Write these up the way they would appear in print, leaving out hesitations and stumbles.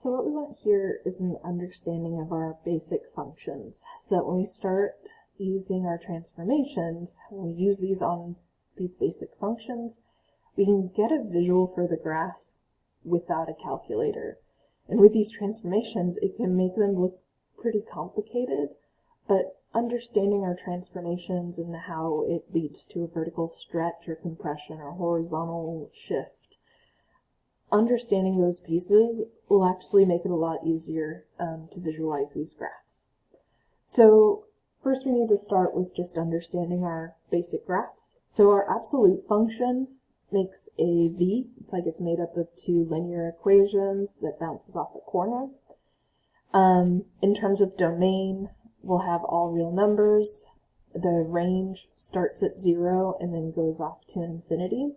So what we want here is an understanding of our basic functions, so that when we start using our transformations, when we use these on these basic functions, we can get a visual for the graph without a calculator. And with these transformations, it can make them look pretty complicated, but understanding our transformations and how it leads to a vertical stretch or compression or horizontal shift, understanding those pieces will actually make it a lot easier to visualize these graphs. So first we need to start with just understanding our basic graphs. So our absolute function makes a V. It's like it's made up of two linear equations that bounces off a corner. In terms of domain, we'll have all real numbers. The range starts at 0 and then goes off to infinity.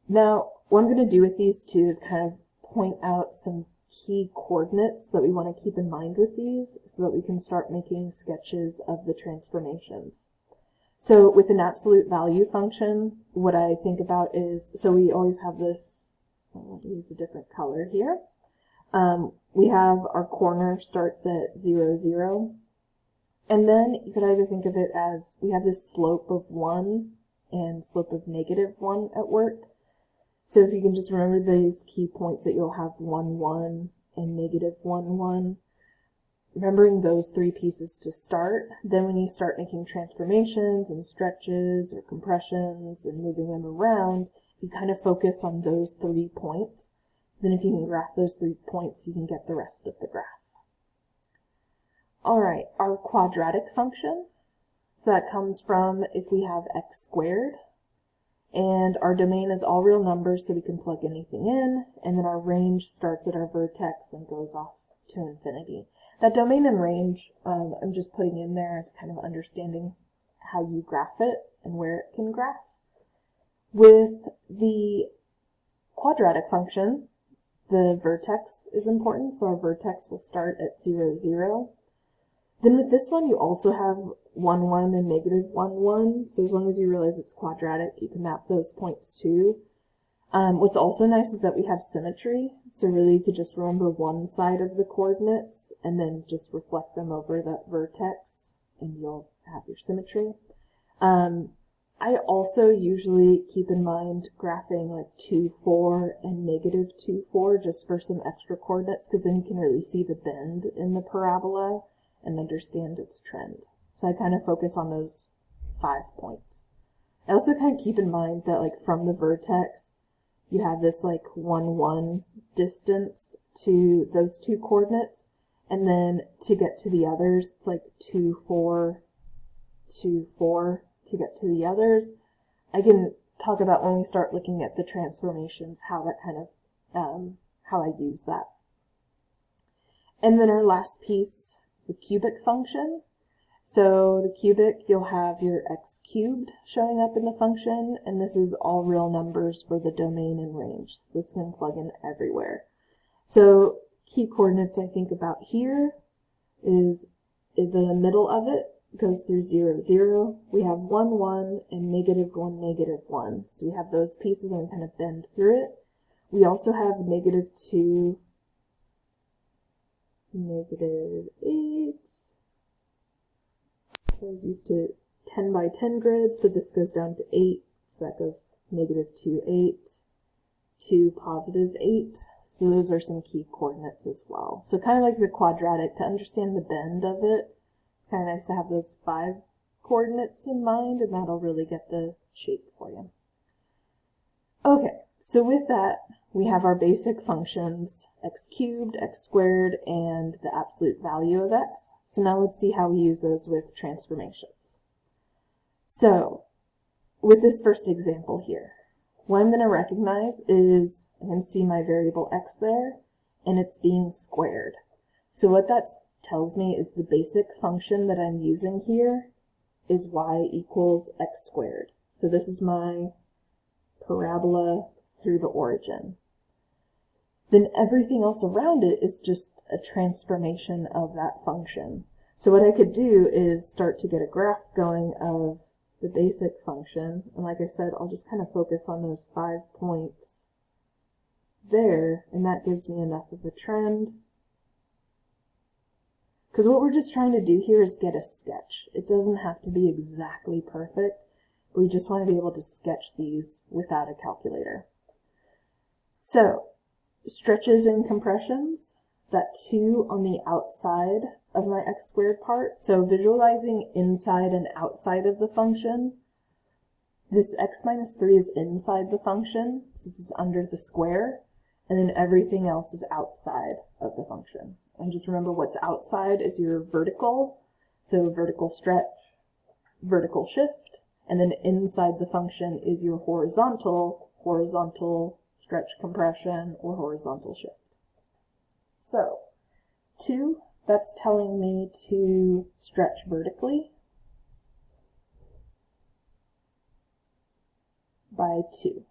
Now, what I'm going to do with these two is kind of point out some key coordinates that we want to keep in mind with these so that we can start making sketches of the transformations. So with an absolute value function, what I think about is, so we always have this, I'll use a different color here. We have our corner starts at 0, 0. And then you could either think of it as we have this slope of 1 and slope of -1 at work. So if you can just remember these key points that you'll have 1, 1 and -1, 1, remembering those three pieces to start, then when you start making transformations and stretches or compressions and moving them around, you kind of focus on those 3 points. Then if you can graph those 3 points, you can get the rest of the graph. Alright, our quadratic function, so that comes from if we have x squared, and our domain is all real numbers so we can plug anything in, and then our range starts at our vertex and goes off to infinity. That domain and range, I'm just putting in there as kind of understanding how you graph it and where it can graph. With the quadratic function, the vertex is important, so our vertex will start at 0, 0. Then with this one, you also have 1, 1 and -1, 1, so as long as you realize it's quadratic, you can map those points too. What's also nice is that we have symmetry, so really you could just remember one side of the coordinates and then just reflect them over that vertex and you'll have your symmetry. I also usually keep in mind graphing like 2, 4 and -2, 4 just for some extra coordinates, because then you can really see the bend in the parabola and understand its trend. So I kind of focus on those 5 points. I also kind of keep in mind that like from the vertex, you have this like 1, 1 distance to those 2 coordinates, and then to get to the others, it's like 2, 4, 2, 4 to get to the others. I can talk about when we start looking at the transformations, how that kind of, how I use that. And then our last piece is the cubic function. So the cubic, you'll have your x cubed showing up in the function, and this is all real numbers for the domain and range. So this can plug in everywhere. So key coordinates I think about here is in the middle of it goes through 0, 0. We have 1, 1 and -1, -1. So we have those pieces and we kind of bend through it. We also have -2, -8. So I was used to 10 by 10 grids, but this goes down to 8, so that goes -2, 8, to +8. So those are some key coordinates as well. So kind of like the quadratic, to understand the bend of it, it's kind of nice to have those 5 coordinates in mind, and that'll really get the shape for you. Okay, so with that, we have our basic functions, x cubed, x squared, and the absolute value of x. So now let's see how we use those with transformations. So, with this first example here, what I'm going to recognize is I can see my variable x there, and it's being squared. So what that tells me is the basic function that I'm using here is y equals x squared. So this is my parabola through the origin. Then everything else around it is just a transformation of that function. So what I could do is start to get a graph going of the basic function, and like I said, I'll just kind of focus on those 5 points there, and that gives me enough of a trend. Because what we're just trying to do here is get a sketch. It doesn't have to be exactly perfect. We just want to be able to sketch these without a calculator. So, stretches and compressions, that 2 on the outside of my x squared part. So visualizing inside and outside of the function, this x minus 3 is inside the function since it's under the square, and then everything else is outside of the function. And just remember what's outside is your vertical, so vertical stretch, vertical shift, and then inside the function is your horizontal stretch compression or horizontal shift. So 2, that's telling me to stretch vertically by 2.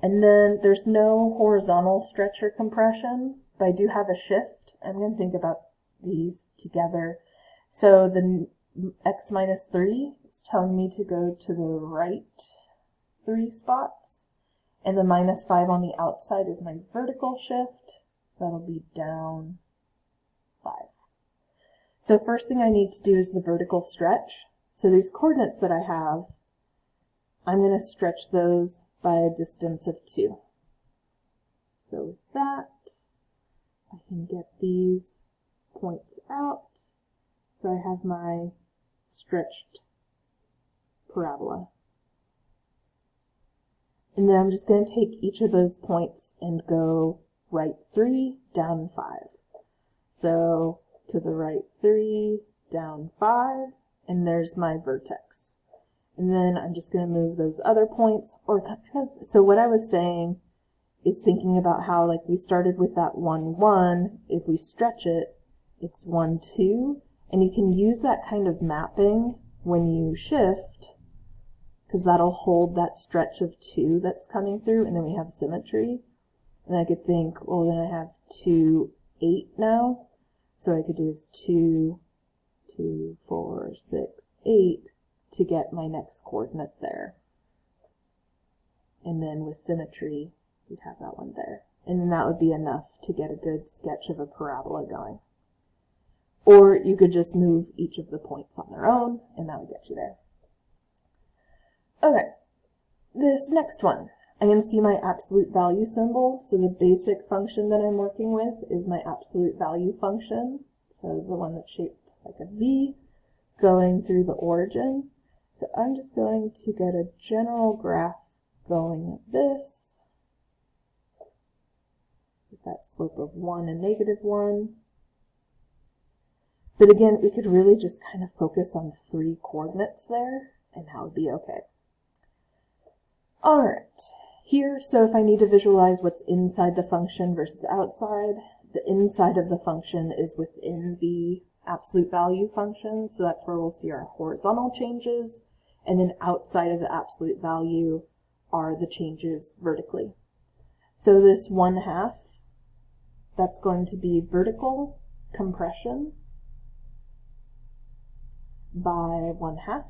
And then there's no horizontal stretch or compression, but I do have a shift. I'm going to think about these together. So the x minus 3 is telling me to go to the right 3 spots, and the minus 5 on the outside is my vertical shift, so that'll be down 5. So first thing I need to do is the vertical stretch. So these coordinates that I have, I'm going to stretch those by a distance of 2. So with that, I can get these points out. So I have my stretched parabola. And then I'm just going to take each of those points and go right 3, down 5. So to the right 3, down 5, and there's my vertex. And then I'm just going to move those other points. So what I was saying is thinking about how, like, we started with that 1, 1. If we stretch it, it's 1, 2. And you can use that kind of mapping when you shift, because that'll hold that stretch of 2 that's coming through, and then we have symmetry. And I could think, well, then I have 2, 8 now. So I could do is 2, 2, 4, 6, 8 to get my next coordinate there. And then with symmetry, we'd have that one there. And then that would be enough to get a good sketch of a parabola going. Or you could just move each of the points on their own, and that would get you there. Okay, this next one, I'm going to see my absolute value symbol. So the basic function that I'm working with is my absolute value function. So the one that's shaped like a V going through the origin. So I'm just going to get a general graph going like this, with that slope of 1 and -1. But again, we could really just kind of focus on 3 coordinates there, and that would be okay. Alright, here, so if I need to visualize what's inside the function versus outside, the inside of the function is within the absolute value function, so that's where we'll see our horizontal changes, and then outside of the absolute value are the changes vertically. So this 1/2, that's going to be vertical compression by 1/2.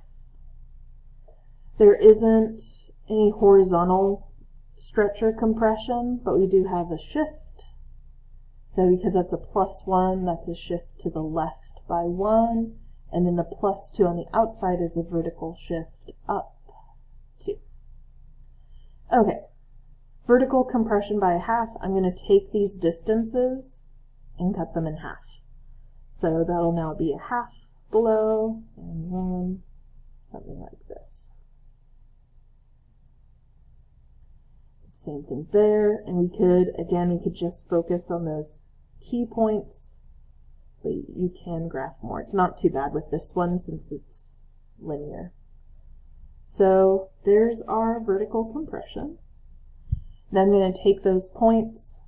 There isn't any horizontal stretch or compression, but we do have a shift. So because that's a +1, that's a shift to the left by 1, and then the +2 on the outside is a vertical shift up 2. Okay, vertical compression by 1/2, I'm going to take these distances and cut them in half. So that'll now be a 1/2 below, and 1, something like this. Same thing there, and we could just focus on those key points, but you can graph more. It's not too bad with this one since it's linear. So there's our vertical compression. Then I'm going to take those points,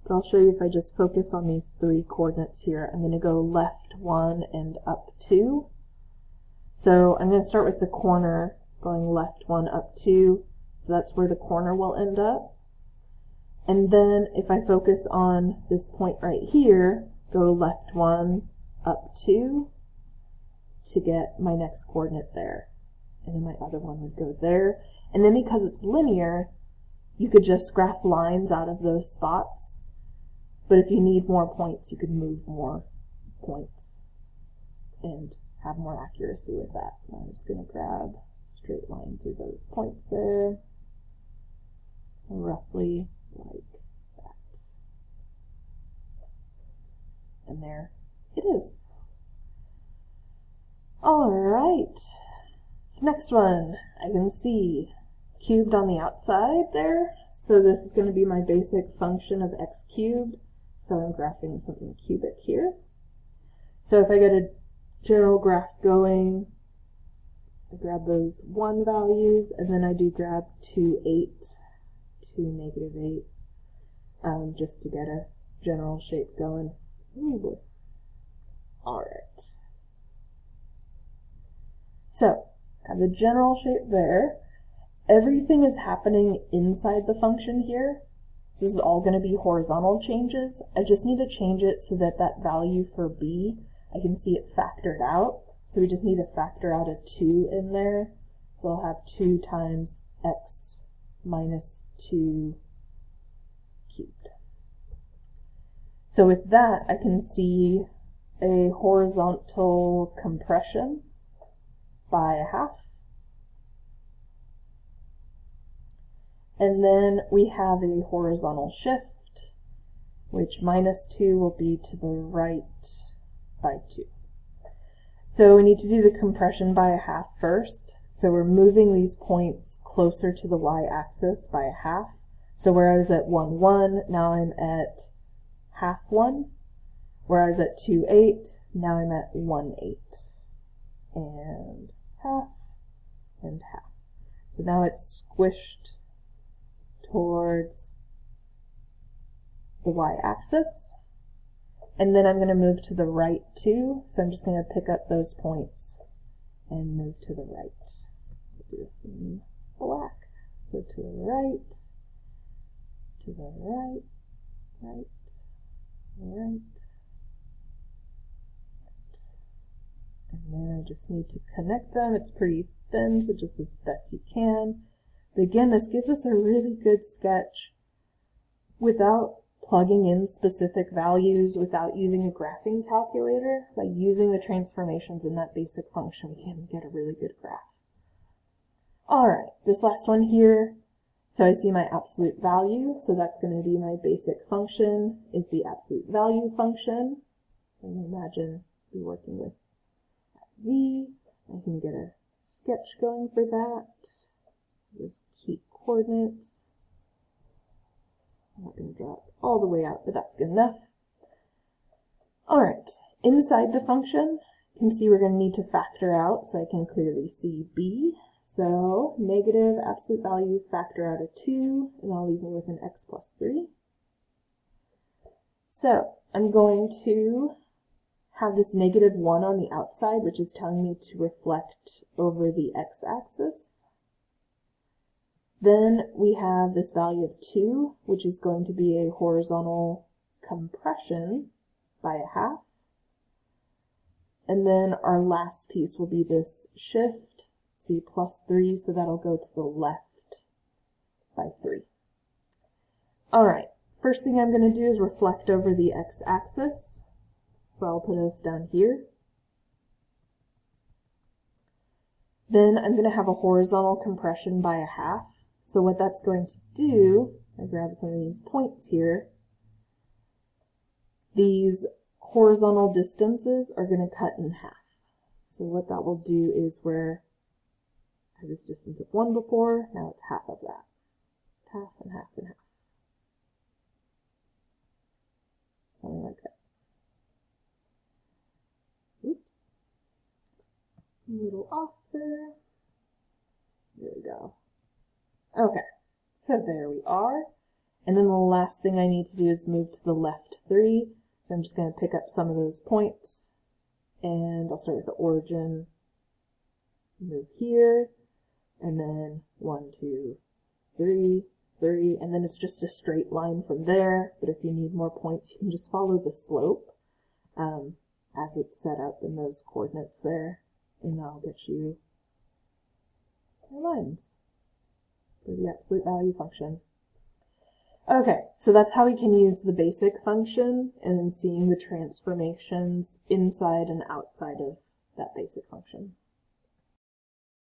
but I'll show you if I just focus on these 3 coordinates here. I'm going to go left 1 and up 2. So I'm going to start with the corner, going left 1, up 2. So that's where the corner will end up. And then if I focus on this point right here, go left 1, up 2 to get my next coordinate there. And then my other one would go there. And then because it's linear, You could just graph lines out of those spots, but if you need more points, you could move more points and have more accuracy with that. I'm just going to grab a straight line through those points there, roughly like that. And there it is. All right, this next one, I can see cubed on the outside there. So this is going to be my basic function of x cubed. So I'm graphing something cubic here. So if I get a general graph going, I grab those 1 values, and then I do grab 2, 8 to -8, just to get a general shape going. Ooh, boy. All right. So I have the general shape there. Everything is happening inside the function here. This is all going to be horizontal changes. I just need to change it so that that value for b, I can see it factored out. So we just need to factor out a 2 in there. So I'll have 2 times x minus 2 cubed. So with that, I can see a horizontal compression by 1/2. And then we have a horizontal shift, which -2 will be to the right by 2. So we need to do the compression by 1/2 first. So we're moving these points closer to the y-axis by 1/2. So whereas at 1, 1, now I'm at 1/2 1. Whereas at 2, 8, now I'm at 1, 8. And 1/2 and 1/2. So now it's squished towards the y-axis. And then I'm going to move to the right too. So I'm just going to pick up those points and move to the right. We'll do this in black. So to the right, to the right, right, right, right. And then I just need to connect them. It's pretty thin, so just as best you can. But again, this gives us a really good sketch without plugging in specific values, without using a graphing calculator. By using the transformations in that basic function, we can get a really good graph. All right, this last one here. So I see my absolute value, so that's going to be my basic function, is the absolute value function. And imagine we're working with v. I can get a sketch going for that. Those key coordinates. I'm not going to draw it all the way out, but that's good enough. All right, inside the function, you can see we're going to need to factor out, so I can clearly see b. So negative absolute value, factor out a 2, and I'll leave me with an x plus 3. So I'm going to have this -1 on the outside, which is telling me to reflect over the x-axis. Then we have this value of 2, which is going to be a horizontal compression by 1/2. And then our last piece will be this shift, see plus 3, so that'll go to the left by 3. All right, first thing I'm going to do is reflect over the x-axis. So I'll put us down here. Then I'm going to have a horizontal compression by 1/2. So what that's going to do, I grab some of these points here, these horizontal distances are going to cut in half. So what that will do is where I had this distance of 1 before, now it's half of that. Half and half and half. Something like that. Oops. A little off there. There we go. Okay, so there we are. And then the last thing I need to do is move to the left 3. So I'm just going to pick up some of those points. And I'll start with the origin. Move here. And then 1, 2, 3, 3. And then it's just a straight line from there. But if you need more points, you can just follow the slope as it's set up in those coordinates there. And that'll get you your lines for the absolute value function. Okay, so that's how we can use the basic function and then seeing the transformations inside and outside of that basic function.